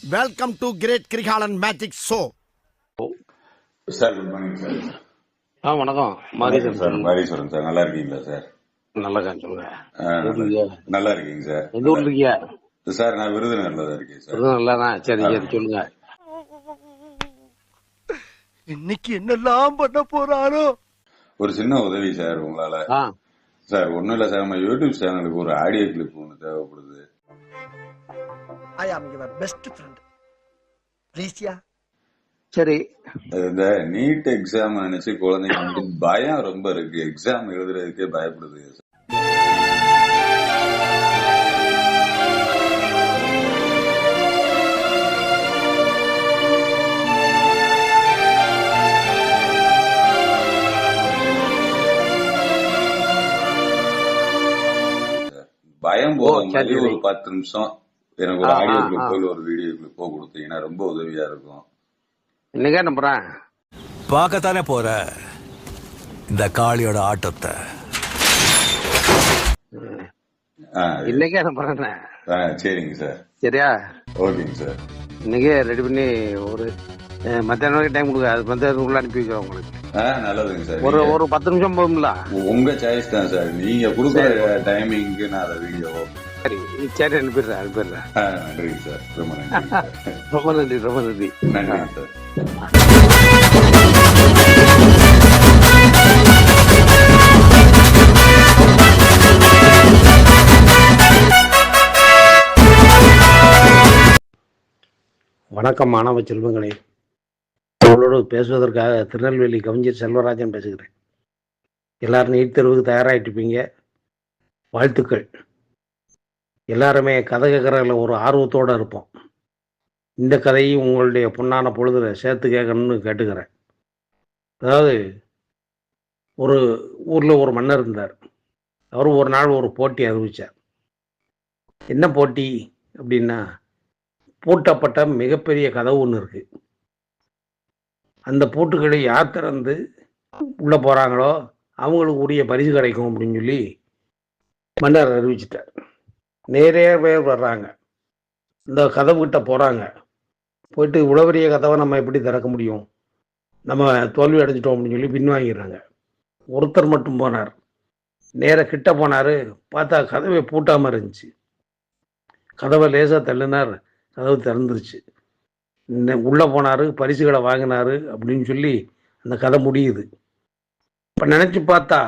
Welcome to great Kirikalan magic show. Sir good morning sir. வணக்கம் Mariswaran sir. Mariswaran sir, நல்லா இருக்கீங்களா sir? நல்லா சொல்லுங்க. நல்லா இருக்கீங்க சார். எந்த ஊர்ல இருக்கீங்க சார்? நான் விருதுநகர்ல தான் இருக்கேன் சார். நல்லாதான். சரி சரி சொல்லுங்க. இன்னைக்கு என்னெல்லாம் பண்ண போறாரோ. ஒரு சின்ன உதவி சார் உங்களால. சார் ஒண்ணும் இல்ல சார், நம்ம யூடியூப் சேனலுக்கு ஒரு ஆடியோ கிளிப் ஒன்று தேவைப்படுது. ஐ ஆம் யுவர் பெஸ்ட் ஃப்ரெண்ட். ப்ளீஸ்யா. சரி. இந்த நீட் எக்ஸாம் நினைச்சு குழந்தைங்க பயம் ரொம்ப இருக்கு. எக்ஸாம் எழுதுறதுக்கே பயப்படுது. பயம் போதும். ஒரு 10 நிமிஷம் எனக்கு ஒரு ஆடியோ கிளிப் போய் ஒரு வீடியோ கிளிப்போ கொடுத்தீங்கன்னா ரொம்ப உதவியா இருக்கும். இன்னைக்கே நம்புறேன். பார்க்கத்தானே போற இந்த காளியோட ஆட்டத்தை. இன்னைக்கே நம்புறேன். சரிங்க சார். சரியா? ஓகேங்க சார். இன்னைக்கே ரெடி பண்ணி ஒரு மத்தியானம் வரைக்கும் டைம் கொடுங்க. அது மத்தியானத்துக்குள்ள அனுப்பி வைக்கிறோம் உங்களுக்கு. நல்லதுங்க சார். ஒரு 10 நிமிஷம் போகும்ல. உங்க சாய்ஸ் தான் சார். நீங்க கொடுக்குற டைமிங்க்கு நான் அதை வீடியோ. சரி சரி அனுப்பிடுறேன். நன்றிங்க சார். ரொம்ப நன்றி. ரொம்ப நன்றி. நன்றிங்க சார். வணக்கம் மாணவ செல்வங்களே. உங்களோடு பேசுவதற்காக திருநெல்வேலி கவிஞர் செல்வராஜன் பேசுகிறேன். எல்லாரும் நீட் தேர்வுக்கு தயாராகிட்டுப்பீங்க. வாழ்த்துக்கள். எல்லாருமே கதை கேட்குறதுல ஒரு ஆர்வத்தோடு இருப்போம். இந்த கதையும் உங்களுடைய பொன்னான பொழுதுல சேர்த்து கேட்கணும்னு கேட்டுக்கிறேன். அதாவது ஒரு ஊரில் ஒரு மன்னர் இருந்தார். அவர் ஒரு நாள் ஒரு போட்டி அறிவித்தார். என்ன போட்டி அப்படின்னா, பூட்டப்பட்ட மிகப்பெரிய கதவு ஒன்று இருக்கு. அந்த பூட்டுக்களை யார் திறந்து உள்ளே போகிறாங்களோ அவங்களுக்கு உரிய பரிசு கிடைக்கும் அப்படின்னு சொல்லி மன்னர் அறிவிச்சிட்டார். நிறைய பேர் வர்றாங்க. இந்த கதவுகிட்ட போகிறாங்க. போயிட்டு இவ்வளோ பெரிய கதவை நம்ம எப்படி திறக்க முடியும், நம்ம தோல்வி அடைஞ்சிட்டோம் அப்படின்னு சொல்லி பின்வாங்கிடுறாங்க. ஒருத்தர் மட்டும் போனார். நேராக கிட்ட போனார். பார்த்தா கதவை பூட்டாமல் இருந்துச்சு. கதவை லேசாக தள்ளினார். கதவு திறந்துருச்சு. உள்ளே போனார், பரிசுகளை வாங்கினார் அப்படின்னு சொல்லி அந்த கதை முடியுது. இப்போ நினச்சி பார்த்தா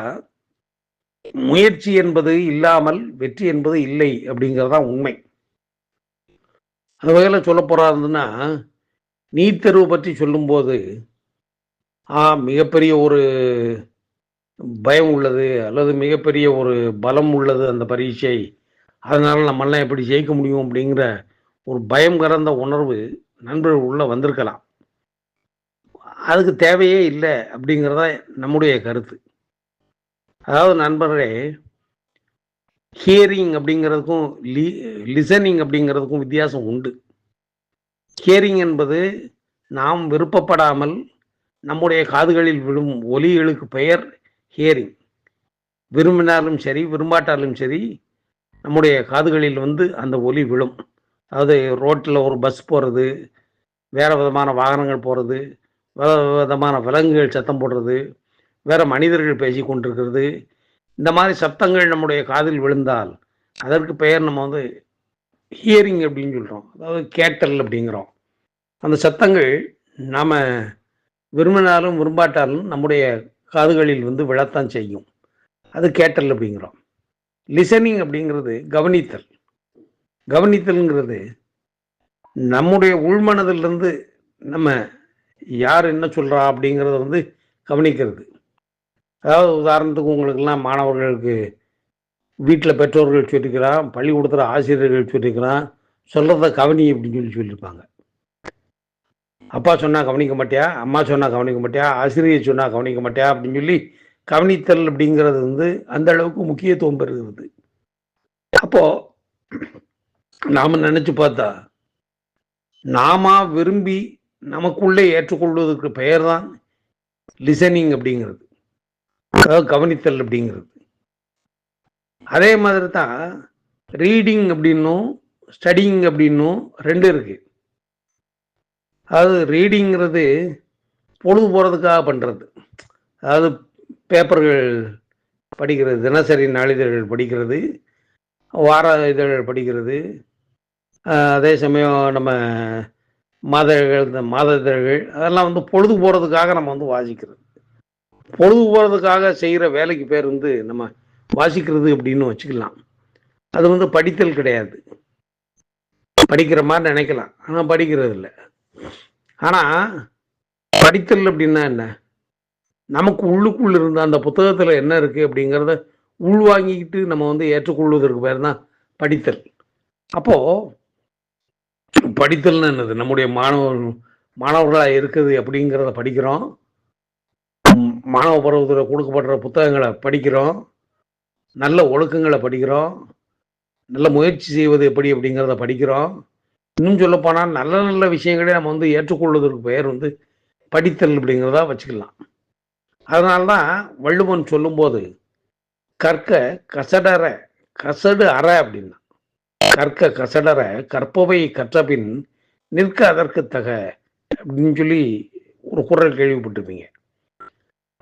முயற்சி என்பது இல்லாமல் வெற்றி என்பது இல்லை அப்படிங்கிறதான் உண்மை. அந்த வகையில் சொல்ல போகிறாருன்னா, நீட் தேர்வு பற்றி சொல்லும்போது மிகப்பெரிய ஒரு பயம் உள்ளது அல்லது மிகப்பெரிய ஒரு பலம் உள்ளது அந்த பரீட்சை, அதனால் நம்மளாம் எப்படி ஜெயிக்க முடியும் அப்படிங்கிற ஒரு பயம் கலந்த உணர்வு நண்பர்கள் உள்ள வந்திருக்கலாம். அதுக்கு தேவையே இல்லை அப்படிங்கிறதா நம்முடைய கருத்து. அதாவது நண்பர்களே, ஹியரிங் அப்படிங்கிறதுக்கும் லிசனிங் அப்படிங்கிறதுக்கும் வித்தியாசம் உண்டு. ஹியரிங் என்பது நாம் விருப்பப்படாமல் நம்முடைய காதுகளில் விழும் ஒலிகளுக்கு பெயர் ஹியரிங். விரும்பினாலும் சரி விரும்பாட்டாலும் சரி நம்முடைய காதுகளில் அந்த ஒலி விழும். அதாவது ரோட்டில் ஒரு பஸ் போகிறது, வேறு விதமான வாகனங்கள் போகிறது, வேறு விதமான விலங்குகள் சத்தம் போடுறது, வேறு மனிதர்கள் பேசி கொண்டிருக்கிறது, இந்த மாதிரி சத்தங்கள் நம்முடைய காதில் விழுந்தால் அதற்கு பெயர் நம்ம ஹியரிங் அப்படின்னு சொல்கிறோம். அதாவது கேட்டல் அப்படிங்கிறோம். அந்த சத்தங்கள் நாம் விரும்பினாலும் விரும்பாட்டாலும் நம்முடைய காதுகளில் விழத்தான் செய்யும். அது கேட்டல் அப்படிங்கிறோம். லிசனிங் அப்படிங்கிறது கவனித்தல். கவனித்தல்ங்கிறது நம்முடைய உள்மனதிலிருந்து நம்ம யார் என்ன சொல்கிறா அப்படிங்கிறத கவனிக்கிறது. அதாவது உதாரணத்துக்கு உங்களுக்கெல்லாம் மாணவர்களுக்கு வீட்டில் பெற்றோர்கள் சொல்லிக்கிறான், பள்ளிக்கூடத்தில் ஆசிரியர்கள் சொல்லிக்கிறான், சொல்கிறத கவனி அப்படின்னு சொல்லியிருப்பாங்க. அப்பா சொன்னால் கவனிக்க மாட்டியா, அம்மா சொன்னால் கவனிக்க மாட்டியா, ஆசிரியர் சொன்னால் கவனிக்க மாட்டியா அப்படின்னு சொல்லி கவனித்தல் அப்படிங்கிறது அந்த அளவுக்கு முக்கியத்துவம் பெறுகிறது. அப்போது நாம் நினச்சி பார்த்தா நாம விரும்பி நமக்குள்ளே ஏற்றுக்கொள்வதற்கு பெயர் தான் லிசனிங் அப்படிங்கிறது, அதாவது கவனித்தல் அப்படிங்கிறது. அதே மாதிரி தான் ரீடிங் அப்படின்னும் ஸ்டடிங் அப்படின்னும் ரெண்டு இருக்கு. அதாவது ரீடிங்கிறது பொழுது போகிறதுக்காக பண்ணுறது. அதாவது பேப்பர்கள் படிக்கிறது, தினசரி நாளிதழ்கள் படிக்கிறது, வார இதழ்கள் படிக்கிறது. அதே சமயம் நம்ம மாத இதழ்கள், இந்த மாத இதழ்கள் அதெல்லாம் வந்து பொழுது போகிறதுக்காக நம்ம வந்து வாசிக்கிறது. பொழுது போகிறதுக்காக செய்கிற வேலைக்கு பேர் வந்து நம்ம வாசிக்கிறது அப்படின்னு வச்சுக்கலாம். அது வந்து படித்தல் கிடையாது. படிக்கிற மாதிரி நினைக்கலாம், ஆனால் படிக்கிறது இல்லை. ஆனால் படித்தல் அப்படின்னா என்ன? நமக்கு உள்ளுக்குள்ள இருந்த அந்த புத்தகத்தில் என்ன இருக்குது அப்படிங்கிறத உள்வாங்கிக்கிட்டு நம்ம வந்து ஏற்றுக்கொள்வதற்கு பேர் தான் படித்தல். அப்போது படித்தல்னு என்னது? நம்முடைய மாணவர்களாக இருக்குது அப்படிங்கிறத படிக்கிறோம். மாணவ பருவத்தில் கொடுக்கப்படுற புத்தகங்களை படிக்கிறோம். நல்ல ஒழுக்கங்களை படிக்கிறோம். நல்ல முயற்சி செய்வது எப்படி அப்படிங்கிறத படிக்கிறோம். இன்னும் சொல்லப்போனால் நல்ல நல்ல விஷயங்களே நம்ம வந்து ஏற்றுக்கொள்வதற்கு பெயர் வந்து படித்தல் அப்படிங்கிறதா வச்சுக்கலாம். அதனால்தான் வள்ளுவன் சொல்லும்போது கற்க கசடற கசடு அற அப்படின்னா, கற்க கசடற கற்பவை கற்றபின் நிற்க அதற்கு தக அப்படின்னு சொல்லி ஒரு குறள் கேள்விப்பட்டிருப்பீங்க.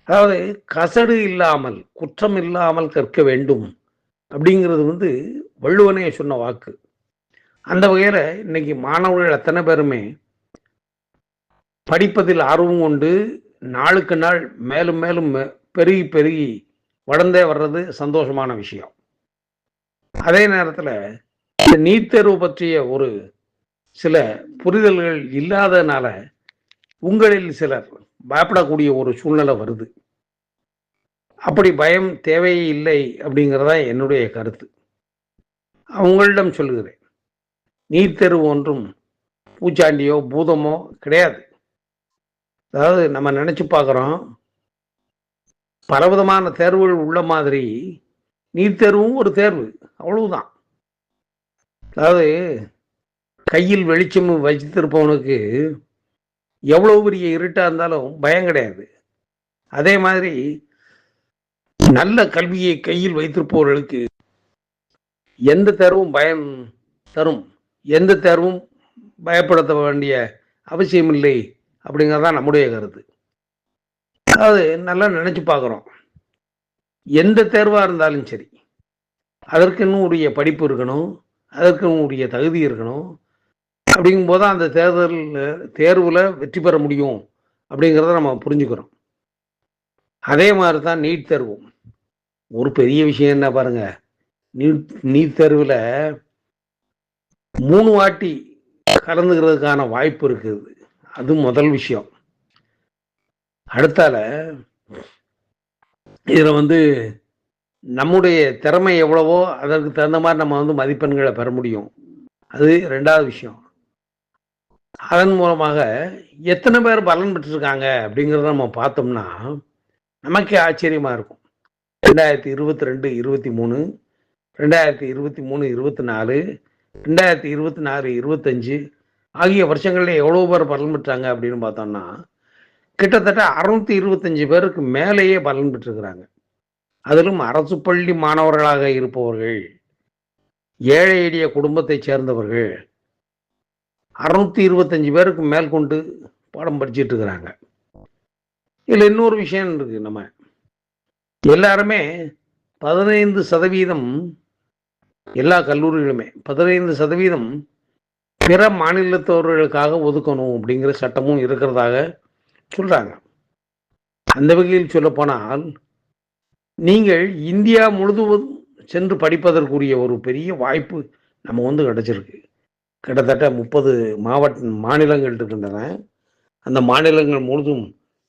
அதாவது கசடு இல்லாமல் குற்றம் இல்லாமல் கற்க வேண்டும் அப்படிங்கிறது வந்து வள்ளுவனே சொன்ன வாக்கு. அந்த வகையில் இன்னைக்கு மாணவர்கள் அத்தனை பேருமே படிப்பதில் ஆர்வம் கொண்டு நாளுக்கு நாள் மேலும் மேலும் பெருகி பெருகி வளர்ந்தே வர்றது சந்தோஷமான விஷயம். அதே நேரத்தில் இந்த நீட் தேர்வு பற்றிய ஒரு சில புரிதல்கள் இல்லாதனால உங்களில் சிலர் பயப்படக்கூடிய ஒரு சூழ்நிலை வருது. அப்படி பயம் தேவையே இல்லை அப்படிங்கிறதா என்னுடைய கருத்து. உங்களிடம் சொல்லுகிறேன், நீட் தேர்வு ஒன்றும் பூச்சாண்டியோ பூதமோ கிடையாது. அதாவது நம்ம நினச்சி பார்க்குறோம், பலவிதமான தேர்வுகள் உள்ள மாதிரி நீட் தேர்வும் ஒரு தேர்வு, அவ்வளவுதான். அதாவது கையில் வெளிச்சம் வச்சிருப்பவனுக்கு எவ்வளவு பெரிய இருட்டாக இருந்தாலும் பயம் கிடையாது. அதே மாதிரி நல்ல கல்வியை கையில் வைத்திருப்பவர்களுக்கு எந்த தேர்வும் பயம் தரும், எந்த தேர்வும் பயப்படுத்த வேண்டிய அவசியம் இல்லை அப்படிங்கிறதான் நம்முடைய கருத்து. அதாவது நல்லா நினச்சி பார்க்குறோம், எந்த தேர்வாக இருந்தாலும் சரி அதற்குன்னு உரிய படிப்பு இருக்கணும், அதற்குன்னு உரிய தகுதி இருக்கணும். அப்படிங்கும்போது அந்த தேர்வில் வெற்றி பெற முடியும் அப்படிங்கிறத நம்ம புரிஞ்சுக்கிறோம். அதே மாதிரி தான் நீட் தேர்வும். ஒரு பெரிய விஷயம் என்ன பாருங்க, நீட் தேர்வில் 3 வாட்டி கலந்துக்கிறதுக்கான வாய்ப்பு இருக்குது. அது முதல் விஷயம். அடுத்தால இதில் வந்து நம்முடைய திறமை எவ்வளவோ அதற்கு தகுந்த மாதிரி நம்ம வந்து மதிப்பெண்களை பெற முடியும். அது 2வது விஷயம். அதன் மூலமாக எத்தனை பேர் பலன் பெற்றிருக்காங்க அப்படிங்கிறத நம்ம பார்த்தோம்னா நமக்கே ஆச்சரியமாக இருக்கும். 2022, 23, 2023, 24, 2024, 25 ஆகிய வருஷங்களில் எவ்வளோ பேர் பலன் பெற்றாங்க அப்படின்னு பார்த்தோம்னா கிட்டத்தட்ட 625 பேருக்கு மேலேயே பலன் பெற்றிருக்கிறாங்க. அதிலும் அரசு பள்ளி மாணவர்களாக இருப்பவர்கள், ஏழை எளிய குடும்பத்தை சேர்ந்தவர்கள் 625 பேருக்கு மேல் கொண்டு பாடம் படிச்சுட்டு இருக்கிறாங்க. இதில் இன்னொரு விஷயம் இருக்கு, நம்ம எல்லாருமே 15% எல்லா கல்லூரிகளுமே 15% பிற மாநிலத்தவர்களுக்காக ஒதுக்கணும் அப்படிங்கிற சட்டமும் இருக்கிறதாக சொல்றாங்க. அந்த வகையில் சொல்ல போனால் நீங்கள் இந்தியா முழுவதும் சென்று படிப்பதற்குரிய ஒரு பெரிய வாய்ப்பு நம்ம வந்து கிடைச்சிருக்கு. கிட்டத்தட்ட 30 மாநிலங்கள் இருக்கின்றன. அந்த மாநிலங்கள் முழுதும்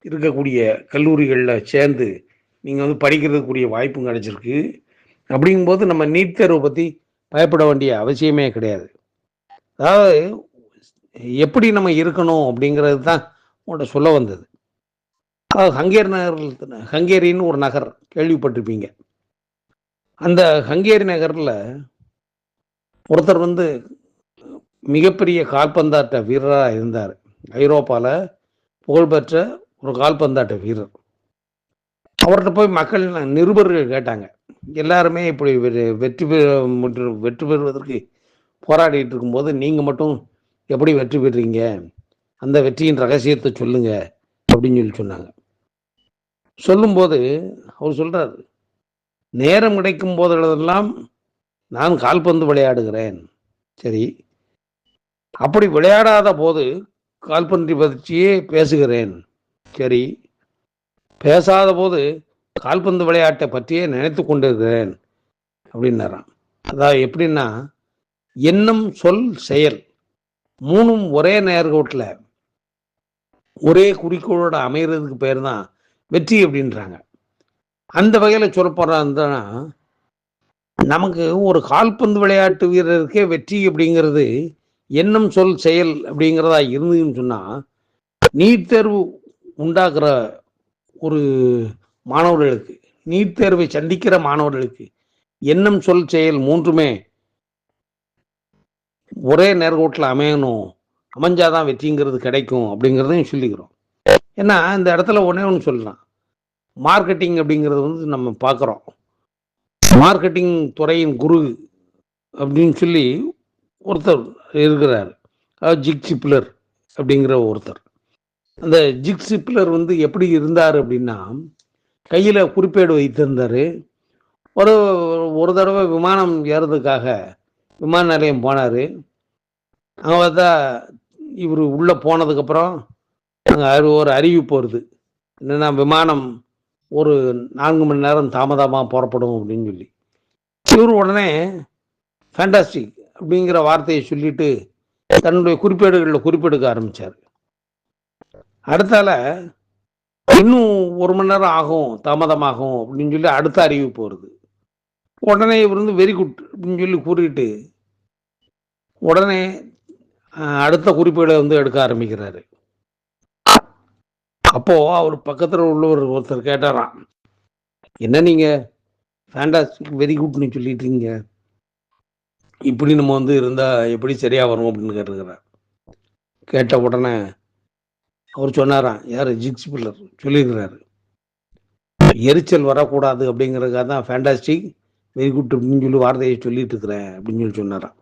இருக்கக்கூடிய கல்லூரிகளில் சேர்ந்து நீங்கள் வந்து படிக்கிறதுக்குரிய வாய்ப்பும் கிடைச்சிருக்கு. அப்படிங்கும்போது நம்ம நீட் தேர்வை பற்றி பயப்பட வேண்டிய அவசியமே கிடையாது. அதாவது எப்படி நம்ம இருக்கணும் அப்படிங்கிறது தான் உங்கள்கிட்ட சொல்ல வந்தது. ஹங்கேரின்னு ஒரு நகர் கேள்விப்பட்டிருப்பீங்க. அந்த ஹங்கேரி நகரில் ஒருத்தர் வந்து மிகப்பெரிய கால்பந்தாட்ட வீரராக இருந்தார். ஐரோப்பாவில் புகழ்பெற்ற ஒரு கால்பந்தாட்ட வீரர். அவர்கிட்ட போய் மக்கள் நிருபர்கள் கேட்டாங்க, எல்லாருமே இப்படி வெற்றி பெறுவதற்கு போராடிட்டு இருக்கும்போது நீங்கள் மட்டும் எப்படி வெற்றி பெறுறீங்க அந்த வெற்றியின் ரகசியத்தை சொல்லுங்க அப்படின்னு சொன்னாங்க. சொல்லும்போது அவர் சொல்றாரு, நேரம் கிடைக்கும் போதெல்லாம் நான் கால்பந்து விளையாடுகிறேன். சரி, அப்படி விளையாடாத போது கால்பந்து பற்றியே பேசுகிறேன். சரி, பேசாத போது கால்பந்து விளையாட்டை பற்றியே நினைத்து கொண்டிருக்கிறேன் அப்படின்னாராம். அதாவது எப்படின்னா, எண்ணம், சொல், செயல் மூணும் ஒரே நேர்கோட்டில் ஒரே குறிக்கோளோட அமைகிறதுக்கு பேர் தான் வெற்றி அப்படின்றாங்க. அந்த வகையில் சொல்ல போறாங்கன்னா, நமக்கு ஒரு கால்பந்து விளையாட்டு வீரருக்கே வெற்றி அப்படிங்கிறது எண்ணம், சொல், செயல் அப்படிங்கிறதா இருந்ததுன்னு சொன்னால், நீட் தேர்வு உண்டாக்குற ஒரு மாணவர்களுக்கு, நீட் தேர்வை சந்திக்கிற மாணவர்களுக்கு எண்ணம், சொல், செயல் மூன்றுமே ஒரே நேர்கோட்டில் அமையணும், அமைஞ்சாதான் வெற்றிங்கிறது கிடைக்கும் அப்படிங்கிறதையும் சொல்லிக்கிறோம். ஏன்னா இந்த இடத்துல ஒன்றே ஒன்று சொல்லலாம், மார்க்கெட்டிங் அப்படிங்கிறது நம்ம பார்க்குறோம். மார்க்கெட்டிங் துறையின் குரு அப்படின்னு சொல்லி ஒருத்தர் இருக்கிறார், ஜிக் சிப்லர் அப்படிங்கிற ஒருத்தர். அந்த ஜிக் சிப்லர் எப்படி இருந்தார் அப்படின்னா, கையில் குறிப்பேடு வைத்திருந்தார். ஒரு தடவை விமானம் ஏறதுக்காக விமான நிலையம் போனார். அங்கே பார்த்தா இவர் உள்ளே போனதுக்கப்புறம் அங்கே ஒரு அறிவிப்பு வருது, என்னென்னா விமானம் ஒரு 4 மணி நேரம் தாமதமாக புறப்படும் அப்படின்னு சொல்லி. இவர் உடனே ஃபேண்டாஸ்டிக் அப்படிங்கிற வார்த்தையை சொல்லிட்டு தன்னுடைய குறிப்பேடுகளில் குறிப்பெடுக்க ஆரம்பித்தார். அடுத்தால இன்னும் 1 மணி நேரம் ஆகும், தாமதமாகும் அப்படின்னு சொல்லி அடுத்த அறிவிப்பு வருது. உடனே இவர் வெரி குட் அப்படின்னு சொல்லி கூறிட்டு உடனே அடுத்த குறிப்பேடை எடுக்க ஆரம்பிக்கிறாரு. அப்போ அவர் பக்கத்தில் உள்ளவர் ஒருத்தர் கேட்டாராம், என்ன நீங்க ஃபேண்டாஸ்டிக் வெரி குட்னு சொல்லிட்டு இருக்கீங்க, இப்படி நம்ம இருந்தா எப்படி சரியா வரும் அப்படின்னு கேட்டுருக்கிறார். கேட்ட உடனே அவர் சொன்னாராம், யார் ஜிக் சிப்லர் சொல்லியிருக்கிறாரு, எரிச்சல் வரக்கூடாது அப்படிங்கிறதுக்காக தான் ஃபேண்டாஸ்டிக் வெரி குட் அப்படின்னு சொல்லி வார்த்தையை சொல்லிட்டு இருக்கிறேன் அப்படின்னு சொல்லி சொன்னாராம்.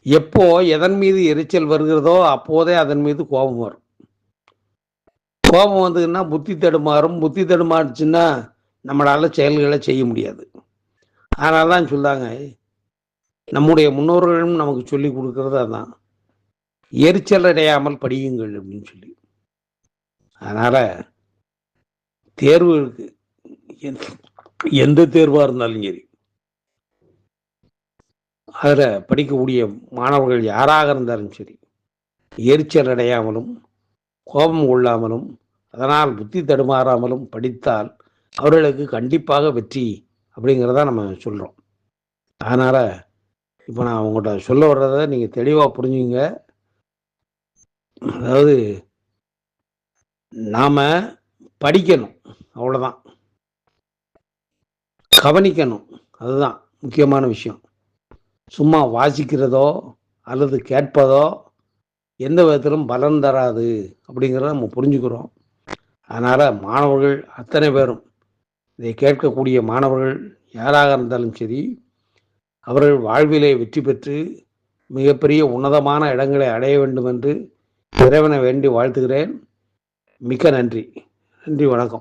எப்போ எதன் மீது எரிச்சல் வருகிறதோ அப்போதே அதன் மீது கோபம் வரும். கோபம் வந்ததுன்னா புத்தி தடுமாறும், புத்தி தடுமாறுச்சுன்னா நம்மளால செயல்களை செய்ய முடியாது. அதனால தான் சொல்லாங்க, நம்முடைய முன்னோர்களும் நமக்கு சொல்லி கொடுக்கறது அதான், எரிச்சல் அடையாமல் படியுங்கள் அப்படின்னு சொல்லி. அதனால தேர்வு இருக்கு, எந்த தேர்வாக இருந்தாலும் சரி, அதில் படிக்கக்கூடிய மாணவர்கள் யாராக இருந்தாலும் சரி, எரிச்சல் அடையாமலும் கோபம் கொள்ளாமலும் அதனால் புத்தி தடுமாறாமலும் படித்தால் அவர்களுக்கு கண்டிப்பாக வெற்றி அப்படிங்கிறத நம்ம சொல்கிறோம். அதனால் இப்போ நான் உங்கள்கிட்ட சொல்ல வர்றதை நீங்கள் தெளிவாக புரிஞ்சுங்க. அதாவது நாம் படிக்கணும், அவ்வளோதான், கவனிக்கணும், அதுதான் முக்கியமான விஷயம். சும்மா வாசிக்கிறதோ அல்லது கேட்பதோ எந்த விதத்திலும் பலன் தராது அப்படிங்கிறத நம்ம புரிஞ்சுக்கிறோம். அதனால் மாணவர்கள் அத்தனை பேரும், இதை கேட்கக்கூடிய மாணவர்கள் யாராக இருந்தாலும் சரி, அவர்கள் வாழ்விலே வெற்றி பெற்று மிகப்பெரிய உன்னதமான இடங்களை அடைய வேண்டும் என்று இறைவனை வேண்டி வாழ்த்துகிறேன். மிக்க நன்றி. நன்றி, வணக்கம்.